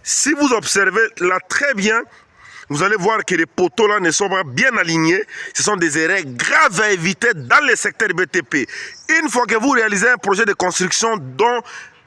Si vous observez là très bien, vous allez voir que les poteaux là ne sont pas bien alignés. Ce sont des erreurs graves à éviter dans le secteur BTP. Une fois que vous réalisez un projet de construction dont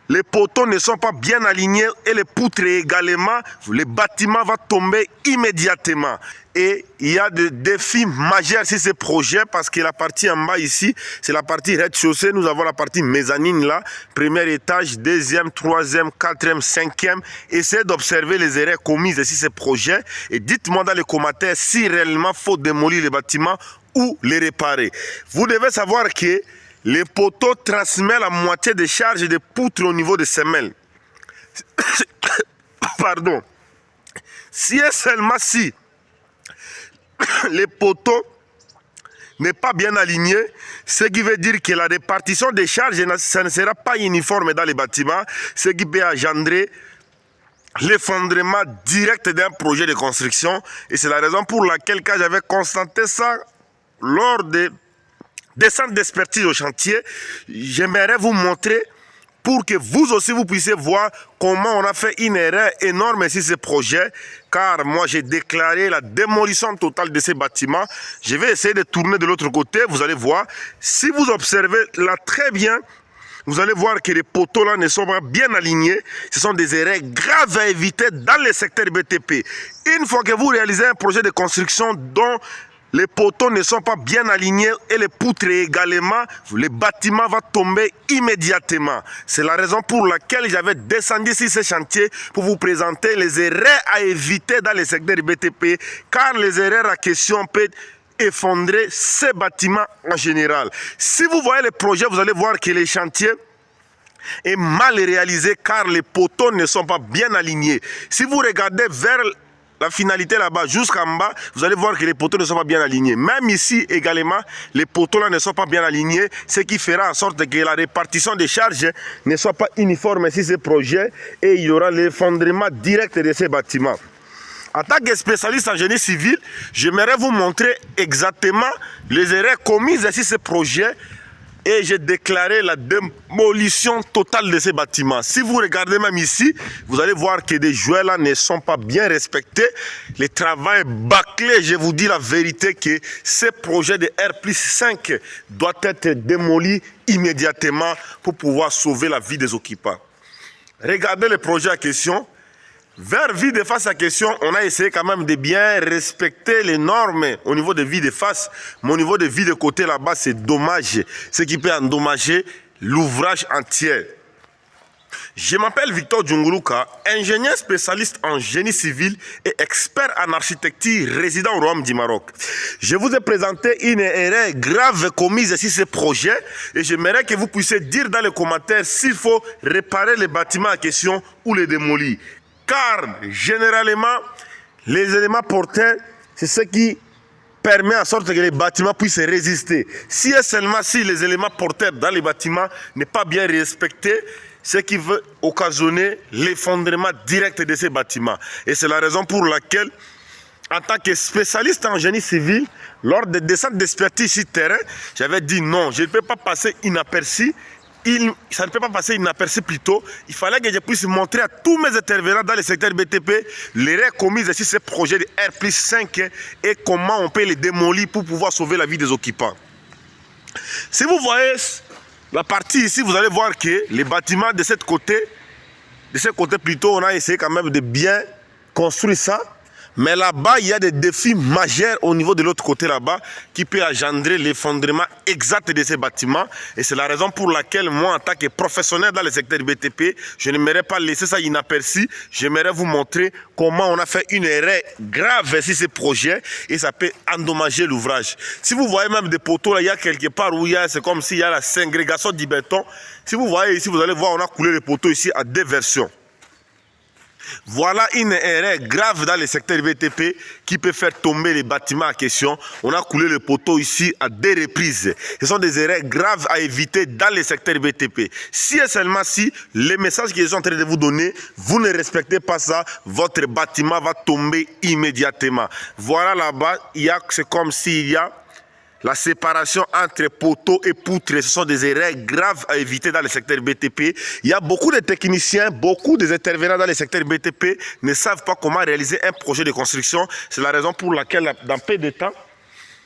les poteaux ne sont pas bien alignés et les poutres également, le bâtiment va tomber immédiatement. Et il y a des défis majeurs sur ce projet parce que la partie en bas ici, c'est la partie rez-de-chaussée. Nous avons la partie mezzanine là, premier étage, deuxième, troisième, quatrième, cinquième. Essayez d'observer les erreurs commises sur ce projet et dites-moi dans les commentaires si réellement il faut démolir les bâtiments ou les réparer. Vous devez savoir que les poteaux transmettent la moitié des charges de poutres au niveau des semelles. Pardon. Si et seulement si les poteaux n'est pas bien aligné, ce qui veut dire que la répartition des charges ça ne sera pas uniforme dans les bâtiments, ce qui peut engendrer l'effondrement direct d'un projet de construction. Et c'est la raison pour laquelle quand j'avais constaté ça lors des centres d'expertise au chantier, j'aimerais vous montrer pour que vous aussi vous puissiez voir comment on a fait une erreur énorme sur ce projet, car moi j'ai déclaré la démolition totale de ces bâtiments. Je vais essayer de tourner de l'autre côté, vous allez voir. Si vous observez là très bien, vous allez voir que les poteaux là ne sont pas bien alignés. Ce sont des erreurs graves à éviter dans le secteur BTP. Une fois que vous réalisez un projet de construction dont les poteaux ne sont pas bien alignés et les poutres également, le bâtiment va tomber immédiatement. C'est la raison pour laquelle j'avais descendu sur ce chantier pour vous présenter les erreurs à éviter dans le secteur BTP, car les erreurs à question peuvent effondrer ces bâtiments en général. Si vous voyez le projet, vous allez voir que les chantiers est mal réalisé car les poteaux ne sont pas bien alignés. Si vous regardez vers la finalité là-bas, jusqu'en bas, vous allez voir que les poteaux ne sont pas bien alignés. Même ici également, les poteaux là ne sont pas bien alignés, ce qui fera en sorte que la répartition des charges ne soit pas uniforme sur ces projets et il y aura l'effondrement direct de ces bâtiments. En tant que spécialiste en génie civil, j'aimerais vous montrer exactement les erreurs commises sur ce projet et j'ai déclaré la démolition totale de ces bâtiments. Si vous regardez même ici, vous allez voir que des jouets là ne sont pas bien respectés. Le travail est bâclé. Je vous dis la vérité que ce projet de R+5 doit être démoli immédiatement pour pouvoir sauver la vie des occupants. Regardez le projet en question. Vers vie de face à question, on a essayé quand même de bien respecter les normes au niveau de vie de face, mais au niveau de vie de côté là-bas, c'est dommage, ce qui peut endommager l'ouvrage entier. Je m'appelle Victor Djunguluka, ingénieur spécialiste en génie civil et expert en architecture résident au Royaume du Maroc. Je vous ai présenté une erreur grave commise sur ce projet et j'aimerais que vous puissiez dire dans les commentaires s'il faut réparer les bâtiments en question ou les démolir. Car généralement, les éléments porteurs, c'est ce qui permet en sorte que les bâtiments puissent résister. Si et seulement si les éléments porteurs dans les bâtiments n'est pas bien respecté, ce qui veut occasionner l'effondrement direct de ces bâtiments. Et c'est la raison pour laquelle, en tant que spécialiste en génie civil, lors des descentes d'expertise sur terrain, j'avais dit non, je ne peux pas passer inaperçu. Ça ne peut pas passer inaperçu plutôt. Il fallait que je puisse montrer à tous mes intervenants dans le secteur BTP l'erreur commise sur ce projet de R+5 et comment on peut les démolir pour pouvoir sauver la vie des occupants. Si vous voyez la partie ici, vous allez voir que les bâtiments de ce côté plutôt, on a essayé quand même de bien construire ça. Mais là-bas, il y a des défis majeurs au niveau de l'autre côté là-bas qui peut engendrer l'effondrement exact de ces bâtiments. Et c'est la raison pour laquelle moi, en tant que professionnel dans le secteur BTP, je n'aimerais pas laisser ça inaperçu. J'aimerais vous montrer comment on a fait une erreur grave sur ces projets et ça peut endommager l'ouvrage. Si vous voyez même des poteaux, là, il y a quelque part où c'est comme s'il y a la ségrégation du béton. Si vous voyez ici, vous allez voir, on a coulé les poteaux ici à deux versions. Voilà une erreur grave dans le secteur BTP qui peut faire tomber les bâtiments en question. On a coulé le poteau ici à deux reprises. Ce sont des erreurs graves à éviter dans le secteur BTP. Si et seulement si les messages que je suis en train de vous donner, vous ne respectez pas ça, votre bâtiment va tomber immédiatement. Voilà là-bas, c'est comme s'il y a La séparation entre poteaux et poutres, ce sont des erreurs graves à éviter dans le secteur BTP. Il y a beaucoup de techniciens, beaucoup des intervenants dans le secteur BTP ne savent pas comment réaliser un projet de construction. C'est la raison pour laquelle, dans peu de temps,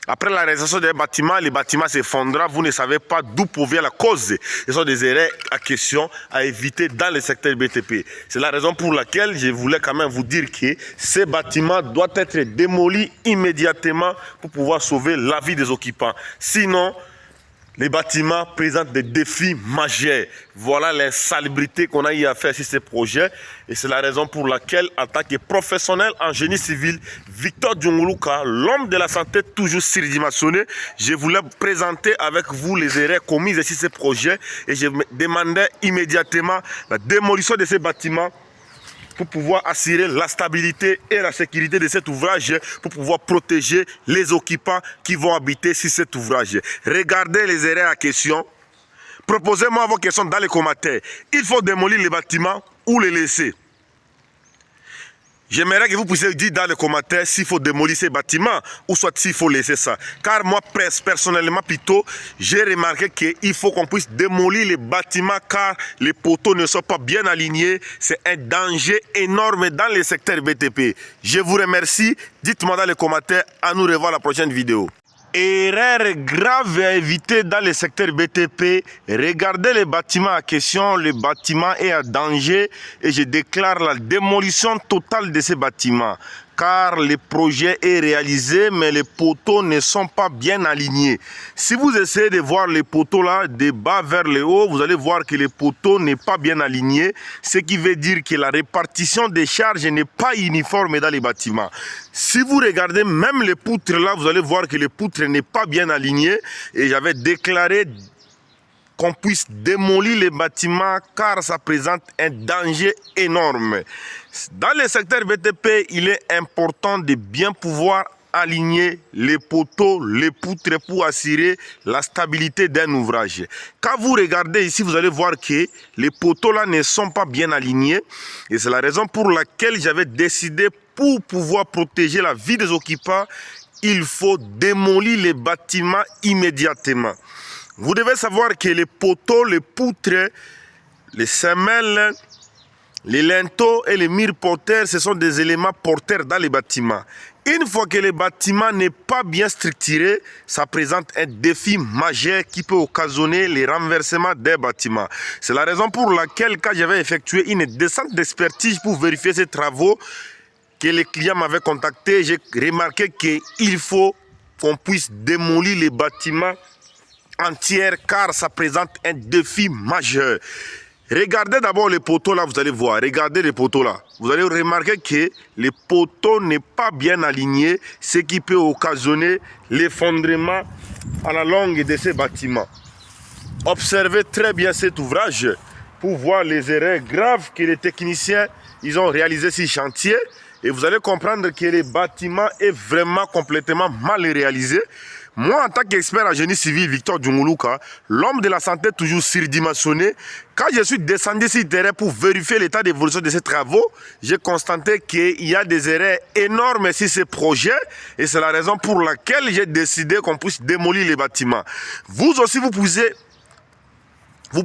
après la réalisation des bâtiments, les bâtiments s'effondrent. Vous ne savez pas d'où provient la cause. Ce sont des erreurs à question à éviter dans le secteur BTP. C'est la raison pour laquelle je voulais quand même vous dire que ces bâtiments doivent être démolis immédiatement pour pouvoir sauver la vie des occupants. Sinon, les bâtiments présentent des défis majeurs. Voilà l'insalubrité qu'on a eu à faire sur ces projets. Et c'est la raison pour laquelle, en tant que professionnel en génie civil, Victor Djongoluka, l'homme de la santé toujours surdimensionné, je voulais présenter avec vous les erreurs commises sur ces projets. Et je demandais immédiatement la démolition de ces bâtiments pour pouvoir assurer la stabilité et la sécurité de cet ouvrage, pour pouvoir protéger les occupants qui vont habiter sur cet ouvrage. Regardez les erreurs à question. Proposez-moi vos questions dans les commentaires. Il faut démolir les bâtiments ou les laisser. J'aimerais que vous puissiez dire dans les commentaires s'il faut démolir ces bâtiments ou soit s'il faut laisser ça. Car moi, personnellement, plutôt, j'ai remarqué qu'il faut qu'on puisse démolir les bâtiments car les poteaux ne sont pas bien alignés. C'est un danger énorme dans le secteur BTP. Je vous remercie. Dites-moi dans les commentaires. À nous revoir la prochaine vidéo. Erreur grave à éviter dans le secteur BTP. Regardez les bâtiments en question. Le bâtiment est en danger et je déclare la démolition totale de ces bâtiments. Car le projet est réalisé, mais les poteaux ne sont pas bien alignés. Si vous essayez de voir les poteaux là, de bas vers le haut, vous allez voir que le poteau n'est pas bien aligné, ce qui veut dire que la répartition des charges n'est pas uniforme dans les bâtiments. Si vous regardez même les poutres là, vous allez voir que les poutres n'est pas bien aligné. Et j'avais déclaré qu'on puisse démolir les bâtiments car ça présente un danger énorme. Dans le secteur BTP, il est important de bien pouvoir aligner les poteaux, les poutres pour assurer la stabilité d'un ouvrage. Quand vous regardez ici, vous allez voir que les poteaux là ne sont pas bien alignés et c'est la raison pour laquelle j'avais décidé, pour pouvoir protéger la vie des occupants, il faut démolir les bâtiments immédiatement. Vous devez savoir que les poteaux, les poutres, les semelles, les linteaux et les murs porteurs, ce sont des éléments porteurs dans les bâtiments. Une fois que le bâtiment n'est pas bien structuré, ça présente un défi majeur qui peut occasionner les renversements des bâtiments. C'est la raison pour laquelle, quand j'avais effectué une descente d'expertise pour vérifier ces travaux, que les clients m'avaient contacté, j'ai remarqué qu'il faut qu'on puisse démolir les bâtiments entière car ça présente un défi majeur. Regardez d'abord les poteaux là, vous allez voir. Regardez les poteaux là. Vous allez remarquer que les poteaux n'est pas bien aligné, ce qui peut occasionner l'effondrement à la longue de ces bâtiments. Observez très bien cet ouvrage pour voir les erreurs graves que les techniciens ils ont réalisées sur chantier. Et vous allez comprendre que le bâtiment est vraiment complètement mal réalisé. Moi, en tant qu'expert en génie civil, Victor Djongoluka, l'homme de la santé toujours surdimensionné, quand je suis descendu sur le terrain pour vérifier l'état d'évolution de ces travaux, j'ai constaté qu'il y a des erreurs énormes sur ces projets et c'est la raison pour laquelle j'ai décidé qu'on puisse démolir les bâtiments. Vous aussi, vous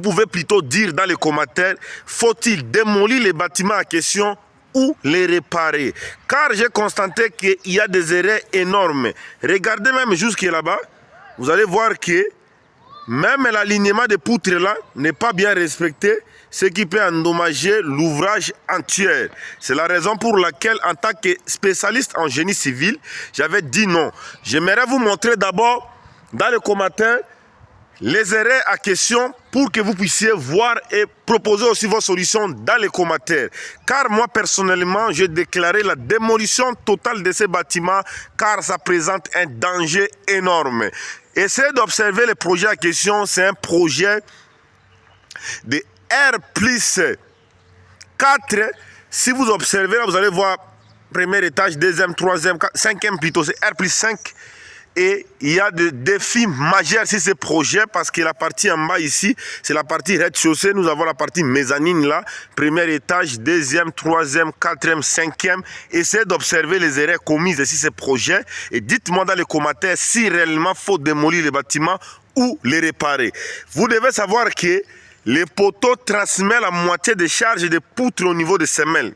pouvez plutôt dire dans les commentaires, faut-il démolir les bâtiments en question ou les réparer? Car j'ai constaté qu'il y a des erreurs énormes. Regardez même jusque là-bas, vous allez voir que même l'alignement des poutres là n'est pas bien respecté, ce qui peut endommager l'ouvrage entier. C'est la raison pour laquelle, en tant que spécialiste en génie civil, j'avais dit non. J'aimerais vous montrer d'abord dans les commentaires les erreurs à question pour que vous puissiez voir et proposer aussi vos solutions dans les commentaires. Car moi personnellement, j'ai déclaré la démolition totale de ces bâtiments car ça présente un danger énorme. Essayez d'observer le projet à question. C'est un projet de R+4. Si vous observez là, vous allez voir premier étage, deuxième, troisième, cinquième plutôt, c'est R+5. Et il y a des défis majeurs sur ce projet parce que la partie en bas ici, c'est la partie rez-de-chaussée. Nous avons la partie mezzanine là, premier étage, deuxième, troisième, quatrième, cinquième. Essayez d'observer les erreurs commises sur ce projet et dites-moi dans les commentaires si réellement il faut démolir les bâtiments ou les réparer. Vous devez savoir que les poteaux transmettent la moitié des charges de poutres au niveau des semelles.